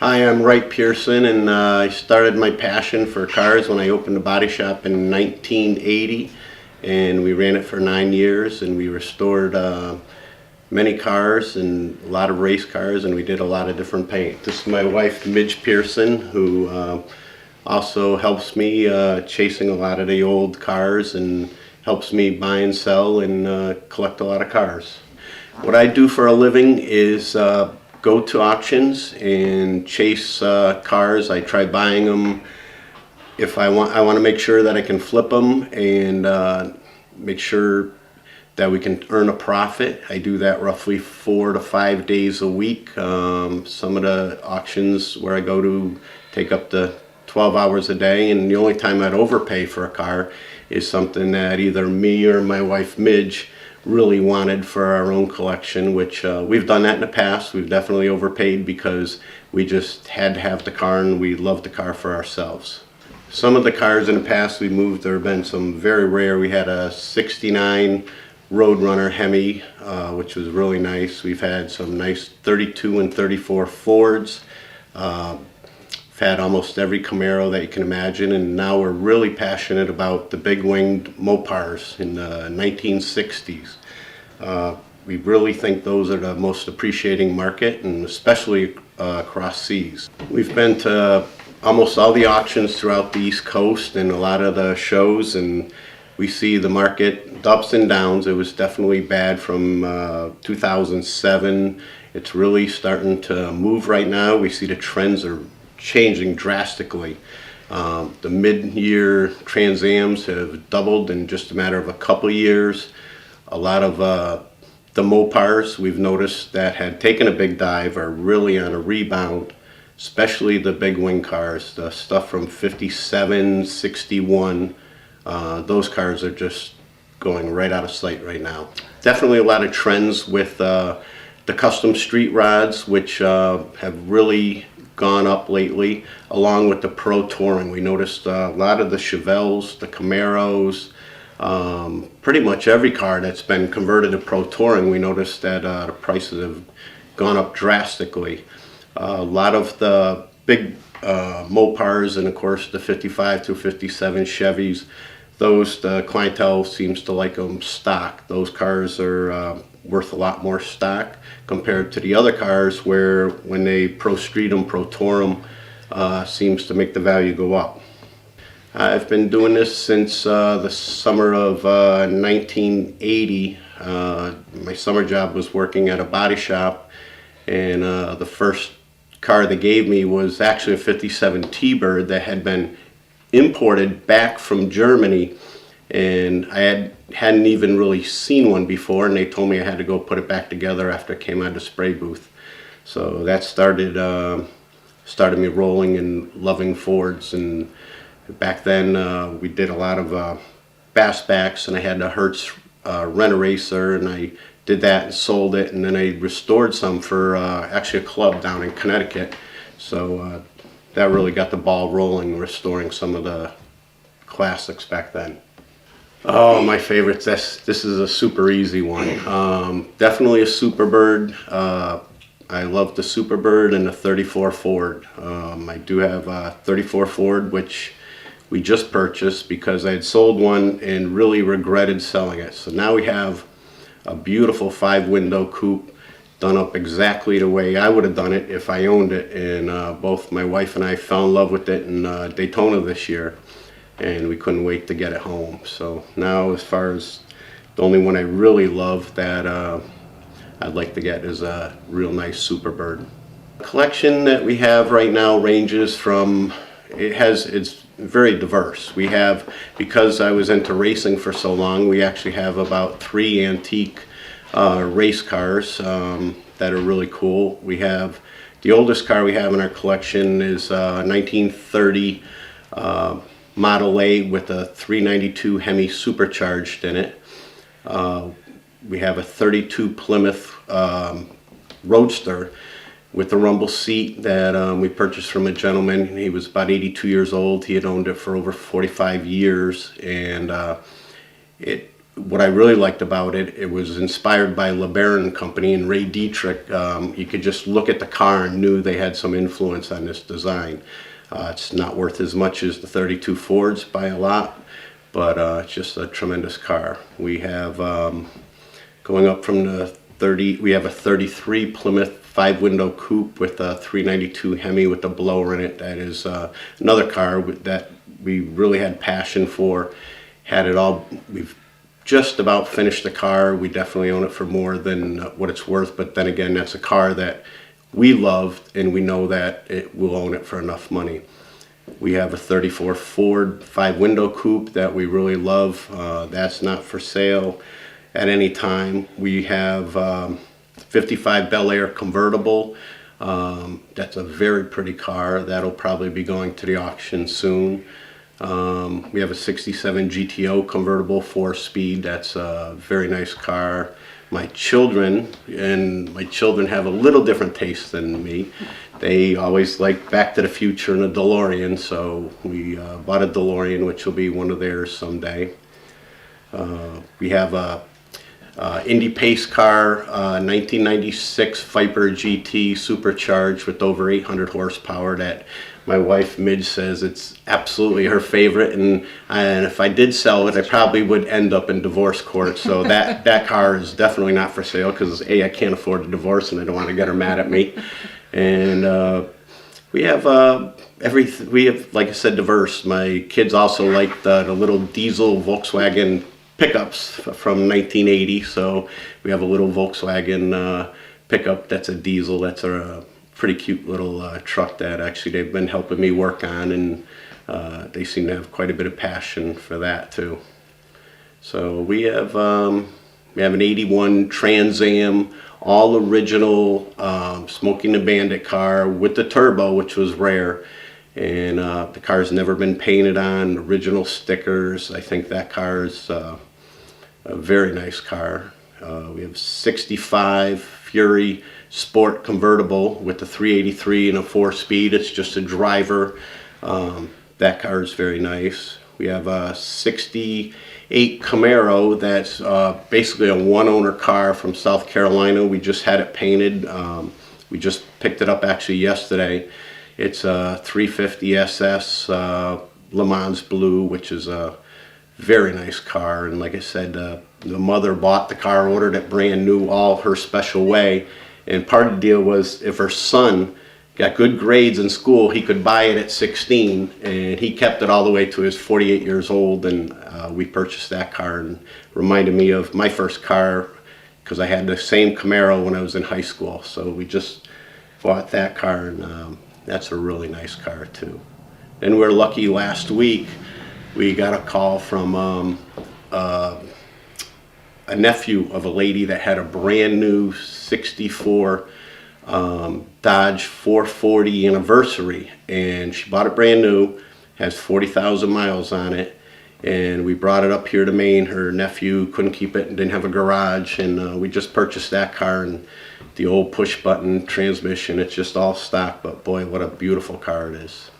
Hi, I'm Wright Pearson, and I started my passion for cars when I opened a body shop in 1980, and we ran it for 9 years, and we restored many cars and a lot of race cars, and we did a lot of different paint. This is my wife, Midge Pearson, who also helps me chasing a lot of the old cars and helps me buy and sell and collect a lot of cars. What I do for a living is go to auctions and chase cars. I try buying them. If I want to make sure that I can flip them and make sure that we can earn a profit. I do that roughly 4 to 5 days a week. Some of the auctions where I go to take up to 12 hours a day, and the only time I'd overpay for a car is something that either me or my wife Midge really wanted for our own collection, which we've done that in the past. We've definitely overpaid because we just had to have the car and we loved the car for ourselves. Some of the cars in the past we moved, there have been some very rare. We had a 69 Roadrunner Hemi, which was really nice. We've had some nice 32 and 34 Fords. We've had almost every Camaro that you can imagine, and now we're really passionate about the big winged Mopars in the 1960s. We really think those are the most appreciating market, and especially across seas. We've been to almost all the auctions throughout the East Coast and a lot of the shows, and we see the market ups and downs. It was definitely bad from 2007. It's really starting to move right now. We see the trends are changing drastically. The mid-year Trans-Ams have doubled in just a matter of a couple of years. A lot of the Mopars we've noticed that had taken a big dive are really on a rebound, especially the big wing cars, the stuff from 57, 61. Those cars are just going right out of sight right now. Definitely a lot of trends with the custom street rods, which have really gone up lately, along with the pro touring. We noticed a lot of the Chevelles, the Camaros, pretty much every car that's been converted to pro touring. We noticed that the prices have gone up drastically. A lot of the big Mopars and of course the 55 to 57 Chevys, those the clientele seems to like them stock. Those cars are worth a lot more stock compared to the other cars where when they pro street them, pro tour them, seems to make the value go up. I've been doing this since the summer of 1980. My summer job was working at a body shop, and the first car they gave me was actually a 57 T-Bird that had been imported back from Germany, and I hadn't even really seen one before, and they told me I had to go put it back together after it came out of the spray booth. So that started me rolling and loving Fords. And back then we did a lot of fastbacks, and I had the Hertz Rent-A-Racer, and I did that and sold it, and then I restored some for actually a club down in Connecticut. So that really got the ball rolling, restoring some of the classics back then. Oh, my favorites. This is a super easy one. Definitely a Superbird. I love the Superbird and the 34 Ford. I do have a 34 Ford, which we just purchased because I had sold one and really regretted selling it. So now we have a beautiful 5-window coupe done up exactly the way I would have done it if I owned it. And both my wife and I fell in love with it in Daytona this year, and we couldn't wait to get it home. So now, as far as the only one I really love that I'd like to get is a real nice Superbird. The collection that we have right now ranges from, it's very diverse. We have, because I was into racing for so long, we actually have about 3 antique race cars that are really cool. We have, the oldest car we have in our collection is 1930 Model A with a 392 Hemi supercharged in it. We have a 32 Plymouth Roadster with a rumble seat that we purchased from a gentleman. He was about 82 years old. He had owned it for over 45 years, and it what I really liked about it, it was inspired by LeBaron Company and Ray Dietrich. You could just look at the car and knew they had some influence on this design. It's not worth as much as the 32 Fords by a lot, but it's just a tremendous car. We have, going up from the 30, we have a 33 Plymouth 5-window coupe with a 392 Hemi with a blower in it. That is another car that we really had passion for. Had it all, we've just about finished the car. We definitely own it for more than what it's worth, but then again, that's a car that we loved and we know that we'll own it for enough money. We have a 34 Ford 5-window coupe that we really love. That's not for sale at any time. We have 55 Bel Air convertible. That's a very pretty car. That'll probably be going to the auction soon. We have a 67 GTO convertible 4-speed. That's a very nice car. My children have a little different taste than me. They always like Back to the Future and a DeLorean, so we bought a DeLorean, which will be one of theirs someday. We have a Indy Pace car, 1996 Viper GT supercharged with over 800 horsepower that my wife Midge says it's absolutely her favorite, and if I did sell it, I probably would end up in divorce court. So that car is definitely not for sale because I can't afford a divorce and I don't want to get her mad at me. And we have like I said, diverse. My kids also like the little diesel Volkswagen pickups from 1980. So we have a little Volkswagen pickup that's a diesel. That's a pretty cute little truck that actually they've been helping me work on, and they seem to have quite a bit of passion for that too. So we have an 81 Trans Am, all original Smokey and the Bandit car with the turbo, which was rare, and the car's never been painted on, original stickers. I think that car is a very nice car. We have 65 Fury Sport convertible with the 383 and a 4-speed. It's just a driver. That car is very nice. We have a 68 Camaro that's basically a one-owner car from South Carolina. We just had it painted. We just picked it up actually yesterday. It's a 350 SS Le Mans Blue, which is a very nice car. And like I said, the mother bought the car, ordered it brand new, all her special way. And part of the deal was if her son got good grades in school, he could buy it at 16, and he kept it all the way to his 48 years old. And we purchased that car, and reminded me of my first car because I had the same Camaro when I was in high school. So we just bought that car, and that's a really nice car too. And we're lucky last week we got a call from a nephew of a lady that had a brand new 64 Dodge 440 anniversary, and she bought it brand new, has 40,000 miles on it, and we brought it up here to Maine. Her nephew couldn't keep it and didn't have a garage, and we just purchased that car, and the old push button transmission, it's just all stock, but boy, what a beautiful car it is.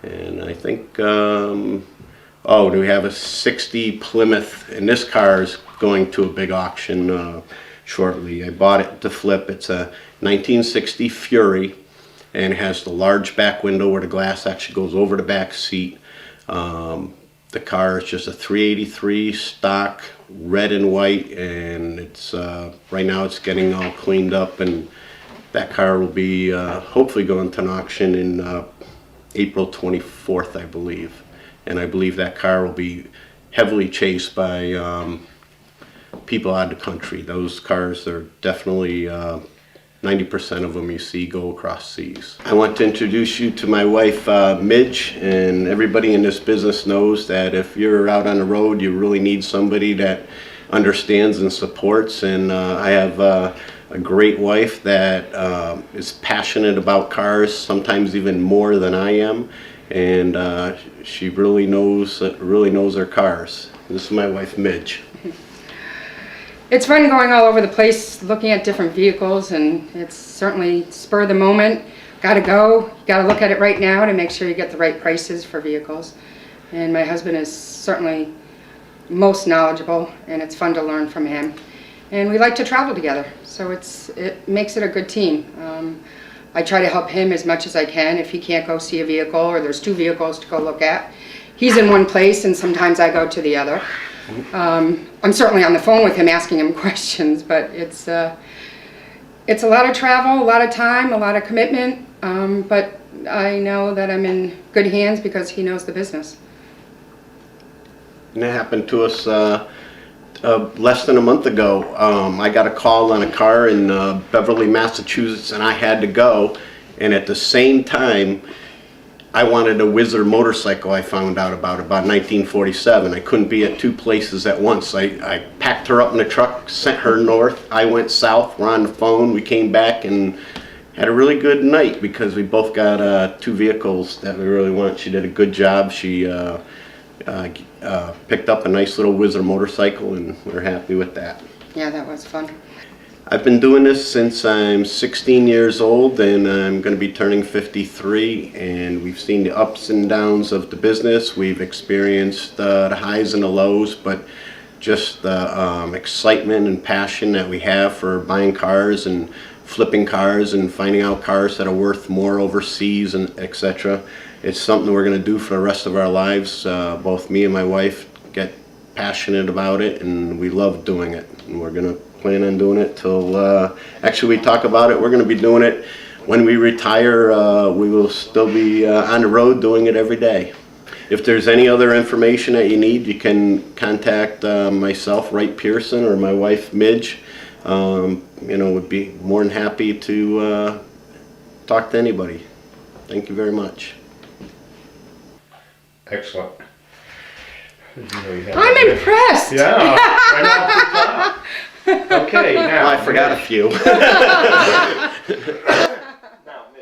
And I think oh, do we have a 60 Plymouth, and this car is going to a big auction shortly. I bought it to flip. It's a 1960 Fury, and it has the large back window where the glass actually goes over the back seat. The car is just a 383 stock, red and white, and it's right now it's getting all cleaned up, and that car will be hopefully going to an auction in April 24th, I believe. And I believe that car will be heavily chased by people out of the country. Those cars are definitely 90% of them you see go across seas. I want to introduce you to my wife Midge, and everybody in this business knows that if you're out on the road, you really need somebody that understands and supports. And I have a great wife that is passionate about cars, sometimes even more than I am, and she really knows her cars. This is my wife Midge. It's fun going all over the place looking at different vehicles, and it's certainly spur of the moment. Gotta go, gotta look at it right now to make sure you get the right prices for vehicles. And my husband is certainly most knowledgeable, and it's fun to learn from him. And we like to travel together, so it makes it a good team. I try to help him as much as I can. If he can't go see a vehicle, or there's 2 vehicles to go look at, he's in one place and sometimes I go to the other. I'm certainly on the phone with him asking him questions, but it's a lot of travel, a lot of time, a lot of commitment, but I know that I'm in good hands because he knows the business. And that happened to us less than a month ago. I got a call on a car in Beverly, Massachusetts, and I had to go. And at the same time, I wanted a Whizzer motorcycle I found out about 1947. I couldn't be at 2 places at once. I packed her up in the truck, sent her north. I went south. We're on the phone. We came back and had a really good night because we both got 2 vehicles that we really want. She did a good job. She picked up a nice little Whizzer motorcycle, and we're happy with that. Yeah, that was fun. I've been doing this since I'm 16 years old, and I'm going to be turning 53, and we've seen the ups and downs of the business. We've experienced the highs and the lows, but just the excitement and passion that we have for buying cars and flipping cars and finding out cars that are worth more overseas and etc. It's something we're going to do for the rest of our lives. Both me and my wife get passionate about it, and we love doing it, and we're going to plan on doing it till actually we talk about it. We're going to be doing it when we retire. We will still be on the road doing it every day. If there's any other information that you need, you can contact myself, Wright Pearson, or my wife, Midge. Would be more than happy to talk to anybody. Thank you very much. Excellent. I'm impressed. Yeah, right off the top. Okay, now. Well, I forgot a few.